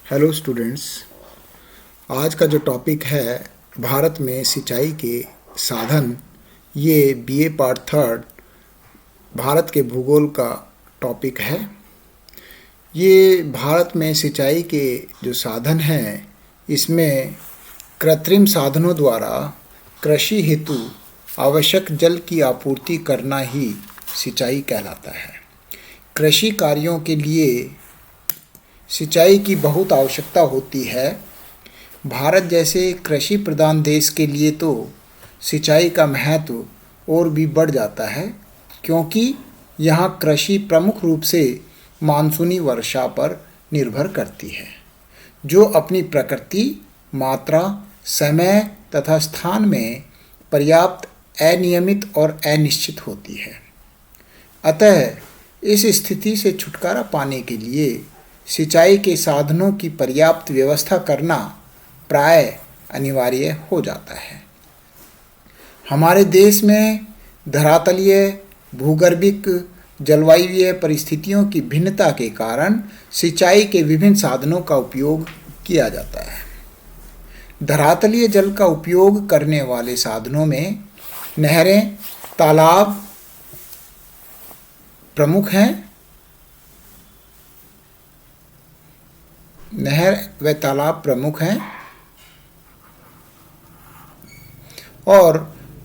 Hello students. आज का जो टॉपिक है भारत में सिंचाई के साधन, ये बीए पार्ट थर्ड भारत के भूगोल का टॉपिक है। ये भारत में सिंचाई के जो साधन हैं, इसमें कृत्रिम साधनों द्वारा कृषि हेतु आवश्यक जल की आपूर्ति करना ही सिंचाई कहलाता है। कृषि कार्यों के लिए सिंचाई की बहुत आवश्यकता होती है। भारत जैसे कृषि प्रधान देश के लिए तो सिंचाई का महत्व और भी बढ़ जाता है, क्योंकि यहाँ कृषि प्रमुख रूप से मानसूनी वर्षा पर निर्भर करती है, जो अपनी प्रकृति, मात्रा, समय तथा स्थान में पर्याप्त अनियमित और अनिश्चित होती है। अतः इस स्थिति से छुटकारा पाने के लिए सिंचाई के साधनों की पर्याप्त व्यवस्था करना प्राय अनिवार्य हो जाता है। हमारे देश में धरातलीय, भूगर्भिक, जलवायुवीय परिस्थितियों की भिन्नता के कारण सिंचाई के विभिन्न साधनों का उपयोग किया जाता है। धरातलीय जल का उपयोग करने वाले साधनों में नहरें, तालाब प्रमुख हैं। नहर व तालाब प्रमुख हैं और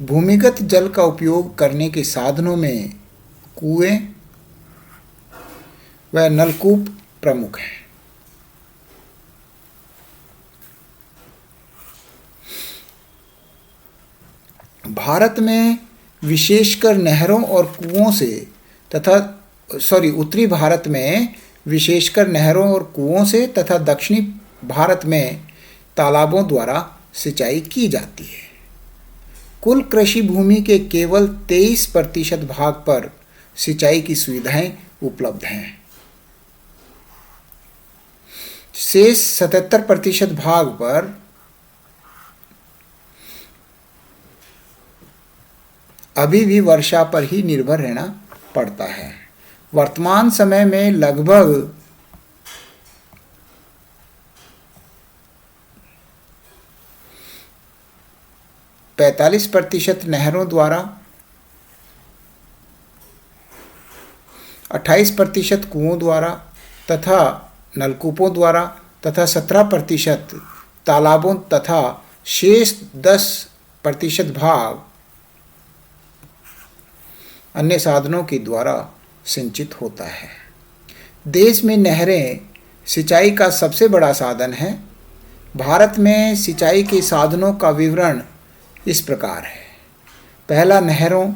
भूमिगत जल का उपयोग करने के साधनों में कुएं व नलकूप प्रमुख हैं। भारत में विशेषकर नहरों और कुओं से उत्तरी भारत में विशेषकर नहरों और कुओं से तथा दक्षिणी भारत में तालाबों द्वारा सिंचाई की जाती है। कुल कृषि भूमि के केवल 23% भाग पर सिंचाई की सुविधाएं उपलब्ध हैं। शेष 77% भाग पर अभी भी वर्षा पर ही निर्भर रहना पड़ता है। वर्तमान समय में लगभग 45% नहरों द्वारा, 28% कुओं द्वारा तथा नलकूपों द्वारा तथा 17% तालाबों तथा शेष 10% भाग अन्य साधनों के द्वारा सिंचित होता है। देश में नहरें सिंचाई का सबसे बड़ा साधन है। भारत में सिंचाई के साधनों का विवरण इस प्रकार है। पहला, नहरों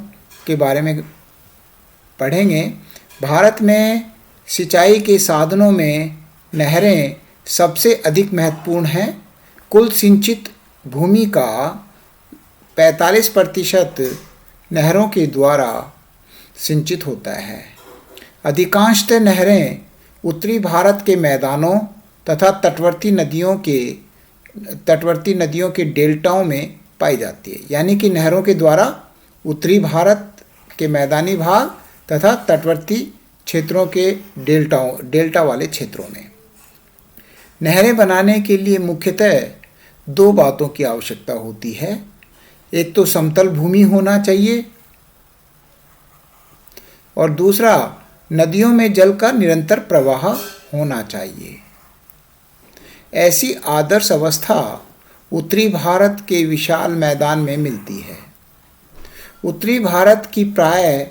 के बारे में पढ़ेंगे। भारत में सिंचाई के साधनों में नहरें सबसे अधिक महत्वपूर्ण हैं। कुल सिंचित भूमि का 45% नहरों के द्वारा सिंचित होता है। अधिकांशतः नहरें उत्तरी भारत के मैदानों तथा तटवर्ती नदियों के डेल्टाओं में पाई जाती है। यानी कि नहरों के द्वारा उत्तरी भारत के मैदानी भाग तथा तटवर्ती क्षेत्रों के डेल्टा वाले क्षेत्रों में। नहरें बनाने के लिए मुख्यतः 2 बातों की आवश्यकता होती है। एक तो समतल भूमि होना चाहिए और दूसरा, नदियों में जल का निरंतर प्रवाह होना चाहिए। ऐसी आदर्श अवस्था उत्तरी भारत के विशाल मैदान में मिलती है। उत्तरी भारत की प्राय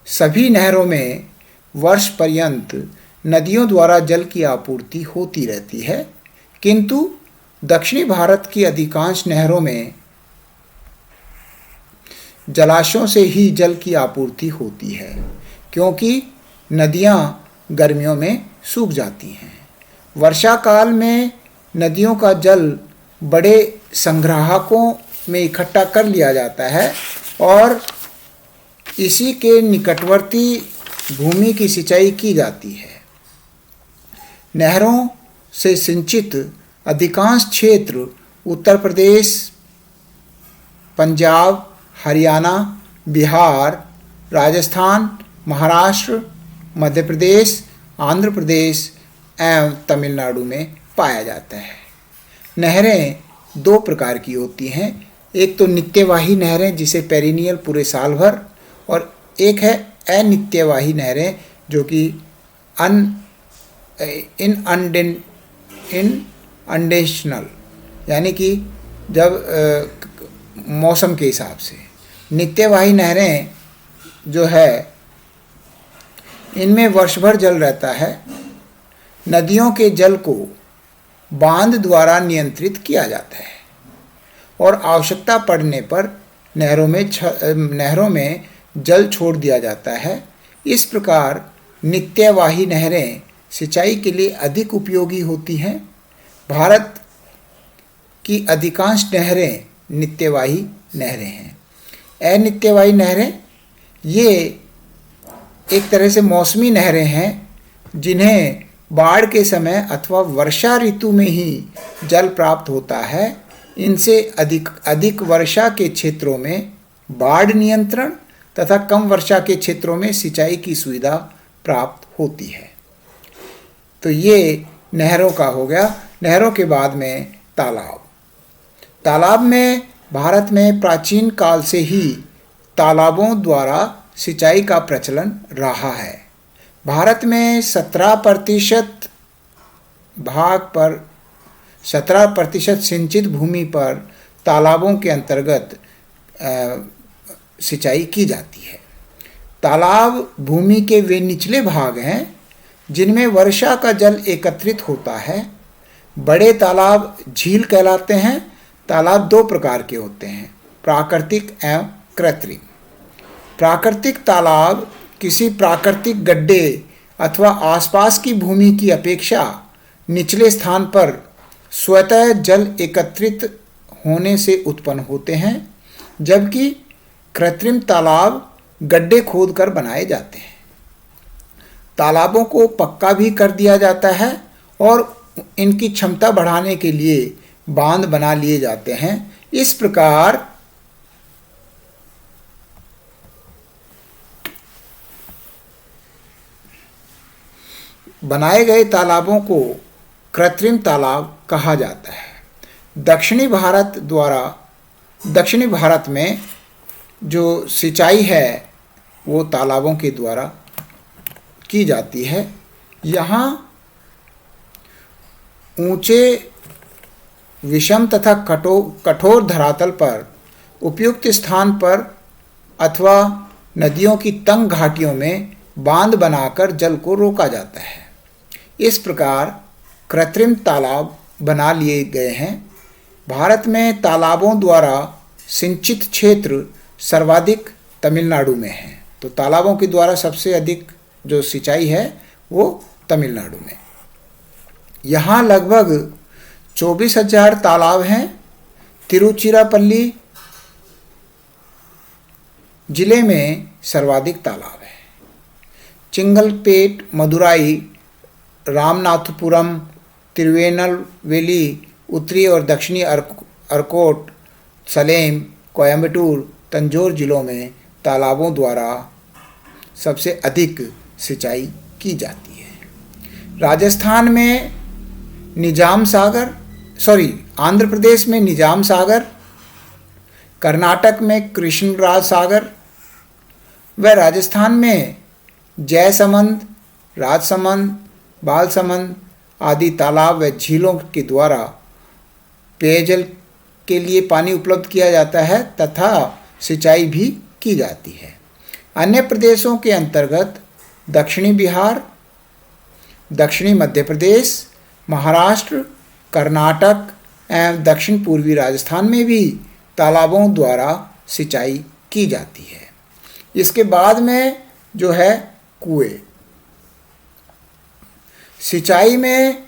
सभी नहरों में वर्ष पर्यंत नदियों द्वारा जल की आपूर्ति होती रहती है, किंतु दक्षिणी भारत की अधिकांश नहरों में जलाशयों से ही जल की आपूर्ति होती है, क्योंकि नदियां गर्मियों में सूख जाती हैं। वर्षा काल में नदियों का जल बड़े संग्राहकों में इकट्ठा कर लिया जाता है और इसी के निकटवर्ती भूमि की सिंचाई की जाती है। नहरों से सिंचित अधिकांश क्षेत्र उत्तर प्रदेश, पंजाब, हरियाणा, बिहार, राजस्थान, महाराष्ट्र, मध्य प्रदेश, आंध्र प्रदेश, एवं तमिलनाडु में पाया जाता है। नहरें दो प्रकार की होती हैं, एक तो नित्यवाही नहरें जिसे पेरिनियल पूरे साल भर, और एक है अनित्यवाही नहरें जो कि अनडेशनल, यानी कि जब मौसम के हिसाब से। नित्यवाही नहरें जो है इनमें वर्ष भर जल रहता है। नदियों के जल को बांध द्वारा नियंत्रित किया जाता है और आवश्यकता पड़ने पर नहरों में जल छोड़ दिया जाता है। इस प्रकार नित्यवाही नहरें सिंचाई के लिए अधिक उपयोगी होती हैं। भारत की अधिकांश नहरें नित्यवाही नहरें हैं। अनित्यवाही नहरें ये एक तरह से मौसमी नहरें हैं जिन्हें बाढ़ के समय अथवा वर्षा ऋतु में ही जल प्राप्त होता है। इनसे अधिक वर्षा के क्षेत्रों में बाढ़ नियंत्रण तथा कम वर्षा के क्षेत्रों में सिंचाई की सुविधा प्राप्त होती है। तो ये नहरों का हो गया। नहरों के बाद में तालाब में भारत में प्राचीन काल से ही तालाबों द्वारा सिंचाई का प्रचलन रहा है। भारत में 17% सिंचित भूमि पर तालाबों के अंतर्गत सिंचाई की जाती है। तालाब भूमि के वे निचले भाग हैं जिनमें वर्षा का जल एकत्रित होता है। बड़े तालाब झील कहलाते हैं। तालाब दो प्रकार के होते हैं, प्राकृतिक एवं कृत्रिम। प्राकृतिक तालाब किसी प्राकृतिक गड्ढे अथवा आसपास की भूमि की अपेक्षा निचले स्थान पर स्वतः जल एकत्रित होने से उत्पन्न होते हैं, जबकि कृत्रिम तालाब गड्ढे खोदकर बनाए जाते हैं। तालाबों को पक्का भी कर दिया जाता है और इनकी क्षमता बढ़ाने के लिए बांध बना लिए जाते हैं। इस प्रकार बनाए गए तालाबों को कृत्रिम तालाब कहा जाता है। दक्षिणी भारत में जो सिंचाई है वो तालाबों के द्वारा की जाती है। यहाँ ऊंचे विषम तथा कठोर धरातल पर उपयुक्त स्थान पर अथवा नदियों की तंग घाटियों में बांध बनाकर जल को रोका जाता है। इस प्रकार कृत्रिम तालाब बना लिए गए हैं। भारत में तालाबों द्वारा सिंचित क्षेत्र सर्वाधिक तमिलनाडु में है। तो तालाबों के द्वारा सबसे अधिक जो सिंचाई है वो तमिलनाडु में। यहाँ लगभग 24,000 तालाब हैं। तिरुचिरापल्ली जिले में सर्वाधिक तालाब है। चिंगलपेट, मदुराई, रामनाथपुरम, तिरुनेलवेली, उत्तरी और दक्षिणी अर्कोट, सलेम, कोयम्बटूर, तंजौर जिलों में तालाबों द्वारा सबसे अधिक सिंचाई की जाती है। राजस्थान में आंध्र प्रदेश में निजाम सागर, कर्नाटक में कृष्णराज सागर व राजस्थान में जयसमंद, राजसमंद, बालसमंद आदि तालाब व झीलों के द्वारा पेयजल के लिए पानी उपलब्ध किया जाता है तथा सिंचाई भी की जाती है। अन्य प्रदेशों के अंतर्गत दक्षिणी बिहार, दक्षिणी मध्य प्रदेश, महाराष्ट्र, कर्नाटक एवं दक्षिण पूर्वी राजस्थान में भी तालाबों द्वारा सिंचाई की जाती है। इसके बाद में जो है कुएं। सिंचाई में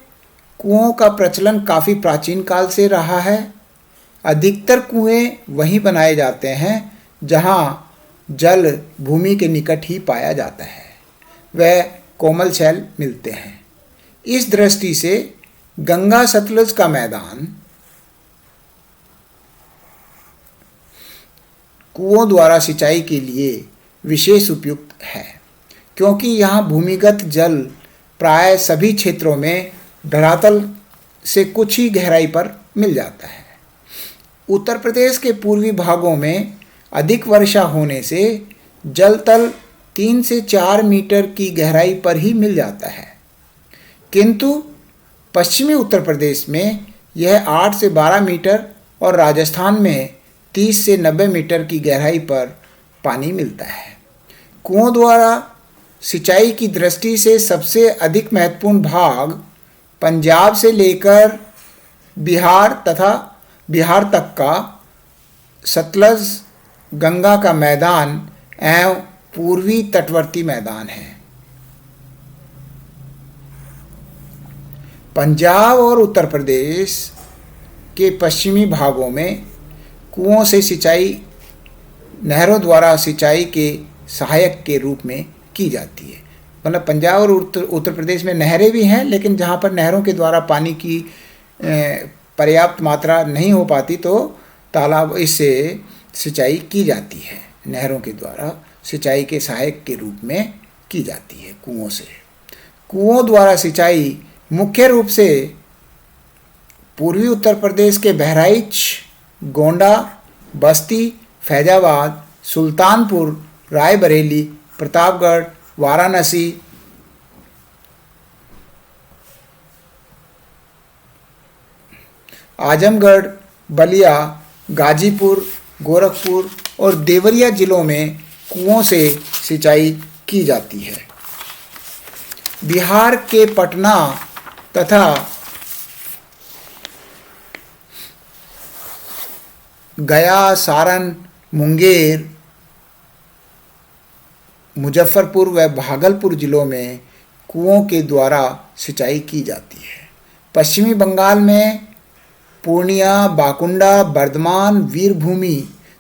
कुओं का प्रचलन काफ़ी प्राचीन काल से रहा है। अधिकतर कुएं वहीं बनाए जाते हैं जहां जल भूमि के निकट ही पाया जाता है, वह कोमल शैल मिलते हैं। इस दृष्टि से गंगा सतलुज का मैदान कुओं द्वारा सिंचाई के लिए विशेष उपयुक्त है, क्योंकि यहाँ भूमिगत जल प्राय सभी क्षेत्रों में धरातल से कुछ ही गहराई पर मिल जाता है। उत्तर प्रदेश के पूर्वी भागों में अधिक वर्षा होने से जल तल 3 से 4 मीटर की गहराई पर ही मिल जाता है, किंतु पश्चिमी उत्तर प्रदेश में यह 8 से 12 मीटर और राजस्थान में 30 से 90 मीटर की गहराई पर पानी मिलता है। कुओं द्वारा सिंचाई की दृष्टि से सबसे अधिक महत्वपूर्ण भाग पंजाब से लेकर बिहार तक का सतलज गंगा का मैदान एवं पूर्वी तटवर्ती मैदान है। पंजाब और उत्तर प्रदेश के पश्चिमी भागों में कुओं से सिंचाई नहरों द्वारा सिंचाई के सहायक के रूप में की जाती है। मतलब पंजाब और उत्तर प्रदेश में नहरें भी हैं, लेकिन जहाँ पर नहरों के द्वारा पानी की पर्याप्त मात्रा नहीं हो पाती तो तालाब इससे सिंचाई की जाती है। नहरों के द्वारा सिंचाई के सहायक के रूप में की जाती है कुओं से। कुओं द्वारा सिंचाई मुख्य रूप से पूर्वी उत्तर प्रदेश के बहराइच, गोंडा, बस्ती, फैजाबाद, सुल्तानपुर, रायबरेली, प्रतापगढ़, वाराणसी, आजमगढ़, बलिया, गाजीपुर, गोरखपुर और देवरिया जिलों में कुओं से सिंचाई की जाती है। बिहार के पटना तथा गया, सारण, मुंगेर, मुजफ्फरपुर व भागलपुर जिलों में कुओं के द्वारा सिंचाई की जाती है। पश्चिमी बंगाल में पूर्णिया, बाकुंडा, बर्धमान, वीरभूमि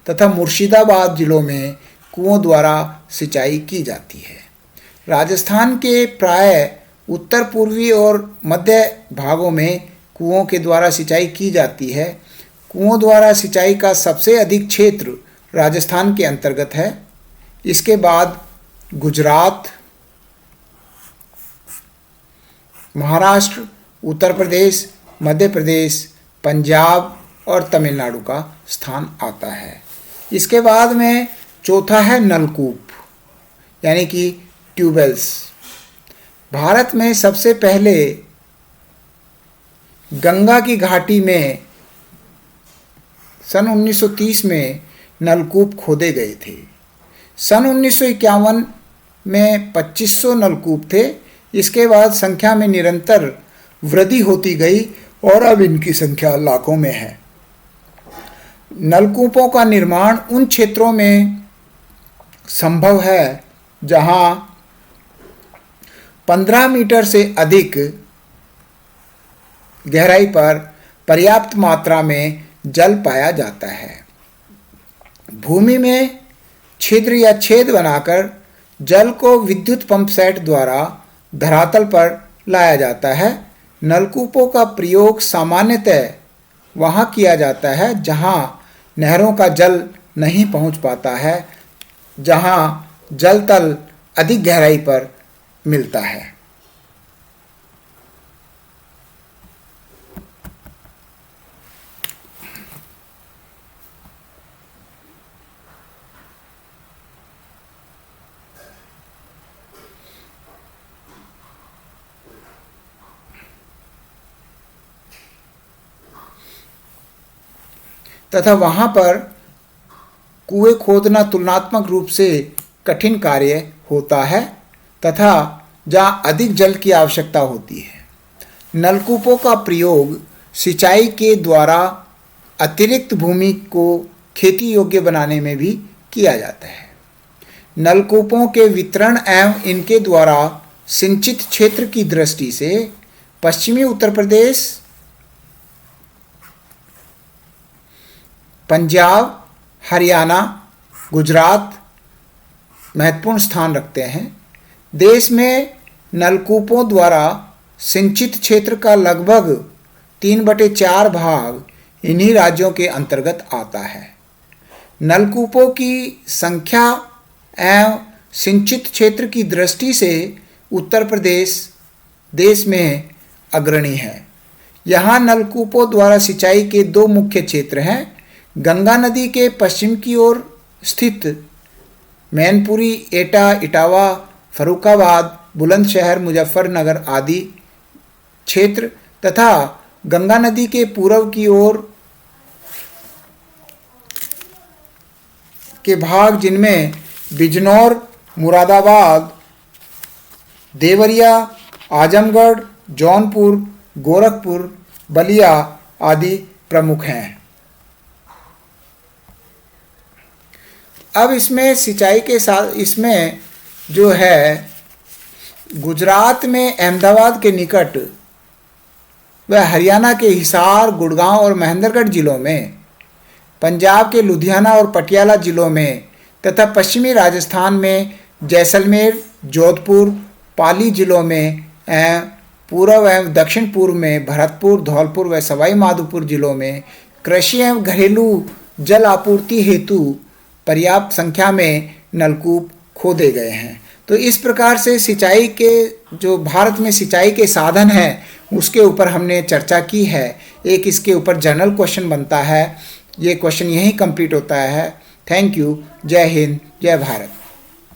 तथा मुर्शिदाबाद जिलों में कुओं द्वारा सिंचाई की जाती है। राजस्थान के प्राय उत्तर पूर्वी और मध्य भागों में कुओं के द्वारा सिंचाई की जाती है। कुओं द्वारा सिंचाई का सबसे अधिक क्षेत्र राजस्थान के अंतर्गत है। इसके बाद गुजरात, महाराष्ट्र, उत्तर प्रदेश, मध्य प्रदेश, पंजाब और तमिलनाडु का स्थान आता है। इसके बाद में चौथा है नलकूप यानी कि ट्यूबवेल्स। भारत में सबसे पहले गंगा की घाटी में सन 1930 में नलकूप खोदे गए थे। सन 1951 में 2500 नलकूप थे। इसके बाद संख्या में निरंतर वृद्धि होती गई और अब इनकी संख्या लाखों में है। नलकूपों का निर्माण उन क्षेत्रों में संभव है जहां 15 मीटर से अधिक गहराई पर पर्याप्त मात्रा में जल पाया जाता है। भूमि में छिद्र या छेद बनाकर जल को विद्युत पंप सेट द्वारा धरातल पर लाया जाता है। नलकूपों का प्रयोग सामान्यतः वहां किया जाता है जहां नहरों का जल नहीं पहुंच पाता है, जहां जल तल अधिक गहराई पर मिलता है। तथा वहां पर कुएं खोदना तुलनात्मक रूप से कठिन कार्य होता है तथा जहां अधिक जल की आवश्यकता होती है। नलकूपों का प्रयोग सिंचाई के द्वारा अतिरिक्त भूमि को खेती योग्य बनाने में भी किया जाता है। नलकूपों के वितरण एवं इनके द्वारा सिंचित क्षेत्र की दृष्टि से पश्चिमी उत्तर प्रदेश, पंजाब, हरियाणा, गुजरात महत्वपूर्ण स्थान रखते हैं। देश में नलकूपों द्वारा सिंचित क्षेत्र का लगभग 3/4 भाग इन्हीं राज्यों के अंतर्गत आता है। नलकूपों की संख्या एवं सिंचित क्षेत्र की दृष्टि से उत्तर प्रदेश देश में अग्रणी है। यहाँ नलकूपों द्वारा सिंचाई के दो मुख्य क्षेत्र हैं। गंगा नदी के पश्चिम की ओर स्थित मैनपुरी, एटा, इटावा, फर्रुखाबाद, बुलंदशहर, मुजफ्फरनगर आदि क्षेत्र तथा गंगा नदी के पूर्व की ओर के भाग जिनमें बिजनौर, मुरादाबाद, देवरिया, आजमगढ़, जौनपुर, गोरखपुर, बलिया आदि प्रमुख हैं। अब इसमें सिंचाई के साथ इसमें जो है गुजरात में अहमदाबाद के निकट व हरियाणा के हिसार, गुड़गांव और महेंद्रगढ़ जिलों में, पंजाब के लुधियाना और पटियाला जिलों में तथा पश्चिमी राजस्थान में जैसलमेर, जोधपुर, पाली जिलों में, पूर्व एवं दक्षिण पूर्व में भरतपुर, धौलपुर व सवाई माधोपुर जिलों में कृषि एवं घरेलू जल आपूर्ति हेतु पर्याप्त संख्या में नलकूप खोदे गए हैं। तो इस प्रकार से सिंचाई के जो भारत में सिंचाई के साधन हैं उसके ऊपर हमने चर्चा की है। एक इसके ऊपर जनरल क्वेश्चन बनता है। ये क्वेश्चन यहीं कंप्लीट होता है। Thank you. जय हिंद, जय भारत।